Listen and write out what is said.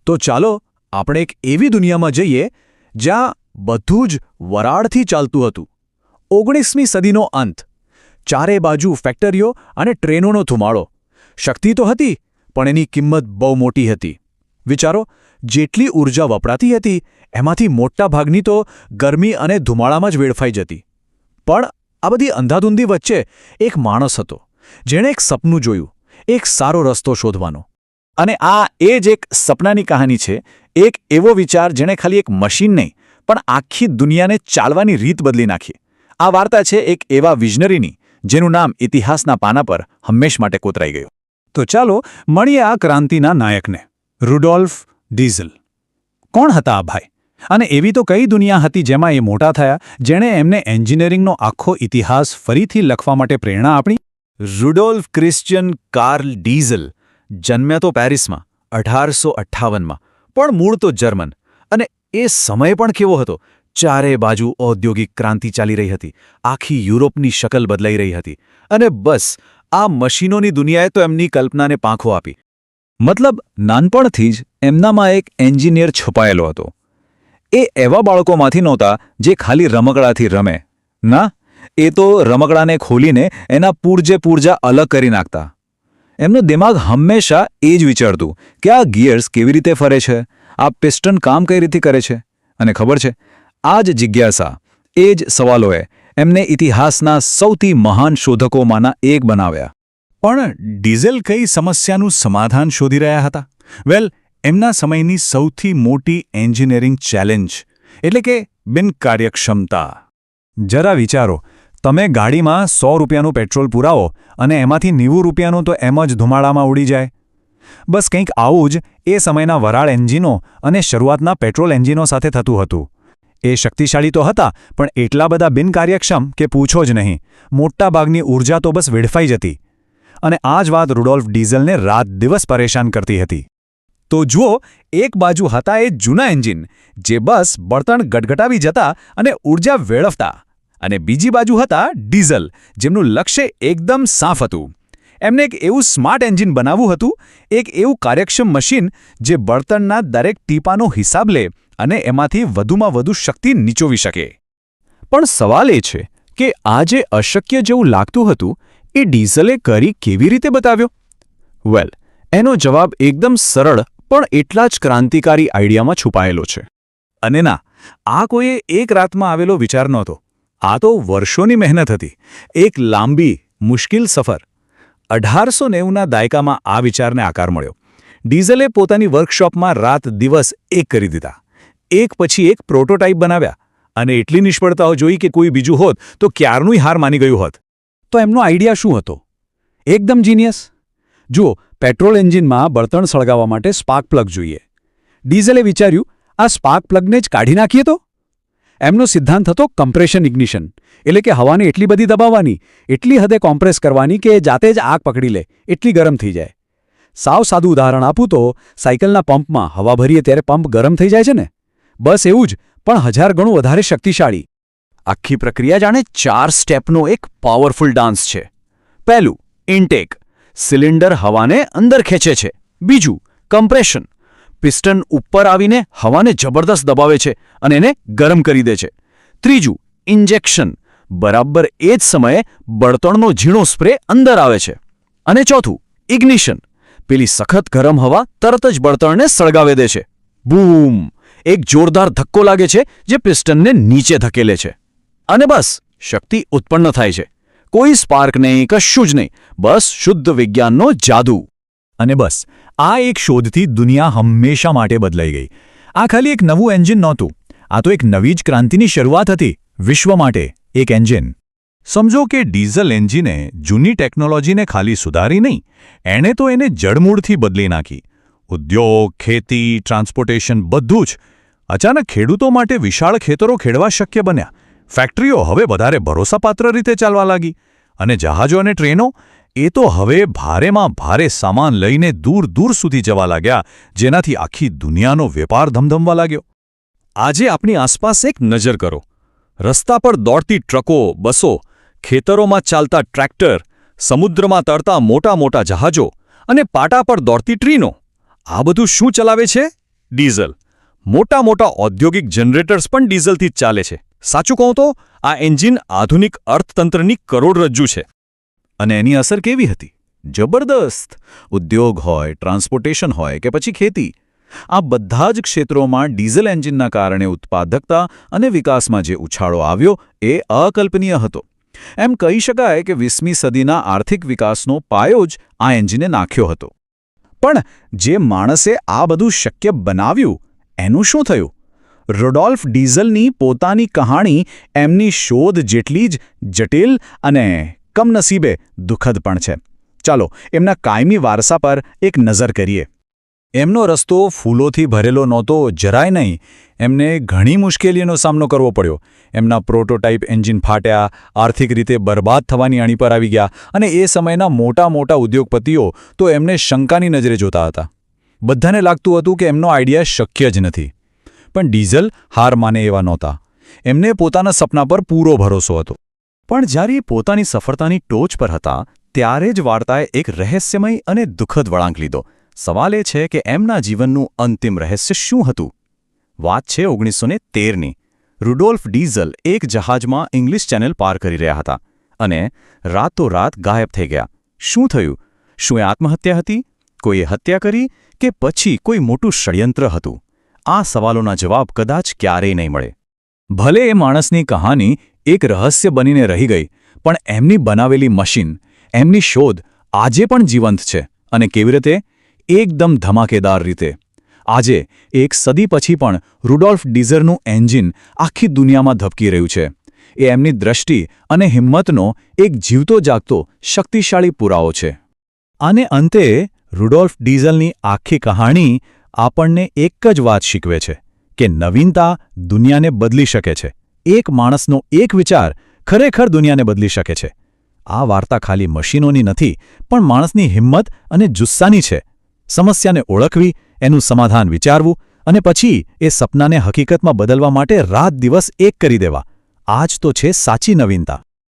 તો ચાલો આપણે એક એવી દુનિયામાં જઈએ જ્યાં બધું જ વરાળથી ચાલતું હતું. 19મી સદીનો અંત. ચારે બાજુ ફેક્ટરીઓ અને ટ્રેનોનો ધુમાડો. શક્તિ તો હતી, પણ એની કિંમત બહુ મોટી હતી. વિચારો, જેટલી ઊર્જા વપરાતી હતી એમાંથી મોટા ભાગની તો ગરમી અને ધુમાડામાં જ વેડફાઈ જતી. પણ આ બધી અંધાધૂંધી વચ્ચે એક માણસ હતો, જેણે એક સપનું જોયું, એક સારો રસ્તો શોધવાનો. અને આ એ જ એક સપનાની કહાની છે. એક એવો વિચાર જેણે ખાલી એક મશીન નહીં, પણ આખી દુનિયાને ચાલવાની રીત બદલી નાખી. આ વાર્તા છે એક એવા વિઝનરીની, જેનું નામ ઇતિહાસના પાના પર હંમેશ માટે કોતરાઈ ગયું. તો ચાલો મળીએ આ ક્રાંતિના નાયકને, રુડોલ્ફ ડીઝલ. કોણ હતા આ ભાઈ? અને એવી તો કઈ દુનિયા હતી જેમાં એ મોટા થયા, જેણે એમને એન્જિનિયરિંગનો આખો ઇતિહાસ ફરીથી લખવા માટે પ્રેરણા આપી? રુડોલ્ફ ક્રિશ્ચિયન કાર્લ ડીઝલ જન્મ્યા તો પેરિસમાં 1858માં, પણ મૂળ તો જર્મન. અને એ સમય પણ કેવો હતો! ચારે બાજુ ઔદ્યોગિક ક્રાંતિ ચાલી રહી હતી, આખી યુરોપની શકલ બદલાઈ રહી હતી. અને બસ આ મશીનોની દુનિયાએ તો એમની કલ્પનાને પાંખો આપી. મતલબ નાનપણથી જ એમનામાં એક એન્જિનિયર છુપાયેલો હતો. એ એવા બાળકોમાંથી નહોતા જે ખાલી રમકડાથી રમે. ના, એ તો રમકડાને ખોલીને એના પૂરજા અલગ કરી નાખતા. એમનું દિમાગ હંમેશા એ જ વિચારતું કે આ ગિયર્સ કેવી રીતે ફરે છે, આ પિસ્ટન કામ કઈ રીતે કરે છે. અને ખબર છે, આ જ જિજ્ઞાસા, એ જ સવાલોએ એમને ઇતિહાસના સૌથી મહાન શોધકોમાંના એક બનાવ્યા. પણ ડીઝલ કઈ સમસ્યાનું સમાધાન શોધી રહ્યા હતા? વેલ, એમના સમયની સૌથી મોટી એન્જિનિયરિંગ ચેલેન્જ એટલે કે બિનકાર્યક્ષમતા. જરા વિચારો, તમે ગાડીમાં 100 રૂપિયાનું પેટ્રોલ પુરાવો અને એમાંથી 90 રૂપિયાનું તો એમ જ ધુમાડામાં ઉડી જાય. બસ કંઈક આવું જ એ સમયના વરાળ એન્જિનો અને શરૂઆતના પેટ્રોલ એન્જિનો સાથે થતું હતું. એ શક્તિશાળી તો હતા, પણ એટલા બધા બિનકાર્યક્ષમ કે પૂછો જ નહીં. મોટા ભાગની ઊર્જા તો બસ વેડફાઈ જતી. અને આ જ વાત રુડોલ્ફ ડીઝલને રાત દિવસ પરેશાન કરતી હતી. તો જુઓ, એક બાજુ હતા એ જૂના એન્જિન જે બસ બળતણ ગટગટાવી જતા અને ઊર્જા વેડફતા, અને બીજી બાજુ હતા ડીઝલ, જેમનું લક્ષ્ય એકદમ સાફ હતું. એમને એક એવું સ્માર્ટ એન્જિન બનાવવું હતું, એક એવું કાર્યક્ષમ મશીન જે બળતણના દરેક ટીપાનો હિસાબ લે અને એમાંથી વધુમાં વધુ શક્તિ નીચોવી શકે. પણ સવાલ એ છે કે આ જે અશક્ય જેવું લાગતું હતું, એ ડીઝલે કરી કેવી રીતે બતાવ્યો? વેલ, એનો જવાબ એકદમ સરળ પણ એટલા જ ક્રાંતિકારી આઈડિયામાં છુપાયેલો છે. અને ના, આ કોઈએ એક રાતમાં આવેલો વિચાર નહોતો. આ તો વર્ષોની મહેનત હતી, એક લાંબી, મુશ્કેલ સફર. 1890ના દાયકામાં આ વિચારને આકાર મળ્યો. ડીઝલે પોતાની વર્કશોપમાં રાત દિવસ એક કરી દીધા. એક પછી એક પ્રોટોટાઇપ બનાવ્યા, અને એટલી નિષ્ફળતાઓ જોઈ કે કોઈ બીજું હોત તો ક્યારનુંય હાર માની ગયું હોત. તો એમનો આઈડિયા શું હતો? એકદમ જીનિયસ. જુઓ, પેટ્રોલ એન્જિનમાં બળતણ સળગાવવા માટે સ્પાર્ક પ્લગ જોઈએ. ડીઝલે વિચાર્યું, આ સ્પાર્ક પ્લગને જ કાઢી નાખીએ તો? એમનો સિદ્ધાંત હતો કમ્પ્રેશન ઇગ્નિશન, એટલે કે હવાને એટલી બધી દબાવવાની, એટલી હદે કોમ્પ્રેસ કરવાની કે જાતે જ આગ પકડી લે, એટલી ગરમ થઈ જાય. સાવ સાદું ઉદાહરણ આપું તો સાયકલના પંપમાં હવા ભરીએ ત્યારે પંપ ગરમ થઈ જાય છે ને? બસ એવું જ, પણ 1000 ગણું વધારે શક્તિશાળી. આખી પ્રક્રિયા જાણે 4 સ્ટેપનો એક પાવરફુલ ડાન્સ છે. પહેલું, ઇન્ટેક. સિલિન્ડર હવાને અંદર ખેંચે છે. બીજું, કમ્પ્રેશન. પિસ્ટન ઉપર આવીને હવાને જબરદસ્ત દબાવે છે અને એને ગરમ કરી દે છે. ત્રીજું, ઇન્જેક્શન. બરાબર એ જ સમયે બળતણનો ઝીણો સ્પ્રે અંદર આવે છે. અને ચોથું, ઇગ્નિશન. પેલી સખત ગરમ હવા તરત જ બળતણને સળગાવી દે છે. બૂમ! એક જોરદાર ધક્કો લાગે છે જે પિસ્ટનને નીચે ધકેલે છે. અને બસ, શક્તિ ઉત્પન્ન થાય છે. કોઈ સ્પાર્ક નહીં, કશું જ નહીં, બસ શુદ્ધ વિજ્ઞાનનો જાદુ. અને બસ આ એક શોધથી દુનિયા હંમેશા માટે બદલાઈ ગઈ. આ ખાલી એક નવું એન્જિન નહોતું, આ તો એક નવી જ ક્રાંતિની શરૂઆત હતી. વિશ્વ માટે એક એન્જિન. સમજો કે ડીઝલ એન્જિને જૂની ટેકનોલોજીને ખાલી સુધારી નહીં, એણે તો એને જડમૂળથી બદલી નાખી. ઉદ્યોગ, ખેતી, ટ્રાન્સપોર્ટેશન બધું જ. અચાનક ખેડૂતો માટે વિશાળ ખેતરો ખેડવા શક્ય બન્યા. ફેક્ટરીઓ હવે વધારે ભરોસાપાત્ર રીતે ચાલવા લાગી. અને જહાજો અને ટ્રેનો, એ તો હવે ભારેમાં ભારે સામાન લઈને દૂર દૂર સુધી જવા લાગ્યા, જેનાથી આખી દુનિયાનો વેપાર ધમધમવા લાગ્યો. આજે આપણી આસપાસ એક નજર કરો. રસ્તા પર દોડતી ટ્રકો, બસો, ખેતરોમાં ચાલતા ટ્રેક્ટર, સમુદ્રમાં તરતા મોટા મોટા જહાજો અને પાટા પર દોડતી ટ્રેનો. આ બધું શું ચલાવે છે? ડીઝલ. મોટા મોટા ઔદ્યોગિક જનરેટર્સ પણ ડીઝલથી જ ચાલે છે. સાચું કહું તો આ એન્જિન આધુનિક અર્થતંત્રની કરોડરજ્જુ છે. અને એની અસર કેવી હતી? જબરદસ્ત. ઉદ્યોગ હોય, ટ્રાન્સપોર્ટેશન હોય કે પછી ખેતી, આ બધા જ ક્ષેત્રોમાં ડીઝલ એન્જિનના કારણે ઉત્પાદકતા અને વિકાસમાં જે ઉછાળો આવ્યો એ અકલ્પનીય હતો. એમ કહી શકાય કે 20મી સદીના આર્થિક વિકાસનો પાયો જ આ એન્જિને નાખ્યો હતો. પણ જે માણસે આ બધું શક્ય બનાવ્યું એનું શું થયું? રુડોલ્ફ ડીઝલની પોતાની કહાણી એમની શોધ જેટલી જ જટિલ અને કમનસીબે દુઃખદ પણ છે. ચાલો એમના કાયમી વારસા પર એક નજર કરીએ. એમનો રસ્તો ફૂલોથી ભરેલો નહોતો, જરાય નહીં. એમને ઘણી મુશ્કેલીઓનો સામનો કરવો પડ્યો. એમના પ્રોટોટાઇપ એન્જિન ફાટ્યા, આર્થિક રીતે બરબાદ થવાની અણી પર આવી ગયા, અને એ સમયના મોટા મોટા ઉદ્યોગપતિઓ તો એમને શંકાની નજરે જોતા હતા. બધાને લાગતું હતું કે એમનો આઈડિયા શક્ય જ નથી. પણ ડીઝલ હાર માને એવા નહોતા. એમને પોતાના સપના પર પૂરો ભરોસો હતો. પણ જ્યારે એ પોતાની સફળતાની ટોચ પર હતા ત્યારે જ વાર્તાએ એક રહસ્યમય અને દુઃખદ વળાંક લીધો. સવાલ એ છે કે એમના જીવનનું અંતિમ રહસ્ય શું હતું? વાત છે 1913ની. રુડોલ્ફ ડીઝલ એક જહાજમાં ઇંગ્લિશ ચેનલ પાર કરી રહ્યા હતા અને રાતોરાત ગાયબ થઈ ગયા. શું થયું? શું એ આત્મહત્યા હતી? કોઈએ હત્યા કરી કે પછી કોઈ મોટું ષડયંત્ર હતું? આ સવાલોના જવાબ કદાચ ક્યારેય નહીં મળે. ભલે એ માણસની કહાની એક રહસ્ય બનીને રહી ગઈ, પણ એમની બનાવેલી મશીન, એમની શોધ આજે પણ જીવંત છે. અને કેવી રીતે? એકદમ ધમાકેદાર રીતે. આજે એક સદી પછી પણ રુડોલ્ફ ડીઝલનું એન્જિન આખી દુનિયામાં ધબકી રહ્યું છે. એ એમની દ્રષ્ટિ અને હિંમતનો એક જીવતો જાગતો શક્તિશાળી પુરાવો છે. અને અંતે રુડોલ્ફ ડીઝલની આખી કહાણી આપણને એક જ વાત શીખવે છે કે નવીનતા દુનિયાને બદલી શકે છે. એક માણસનો એક વિચાર ખરેખર દુનિયાને બદલી શકે છે. આ વાર્તા ખાલી મશીનોની નથી, પણ માણસની હિંમત અને જુસ્સાની છે. સમસ્યાને ઓળખવી, એનું સમાધાન વિચારવું અને પછી એ સપનાને હકીકતમાં બદલવા માટે રાત દિવસ એક કરી દેવા. આ જ તો છે સાચી નવીનતા.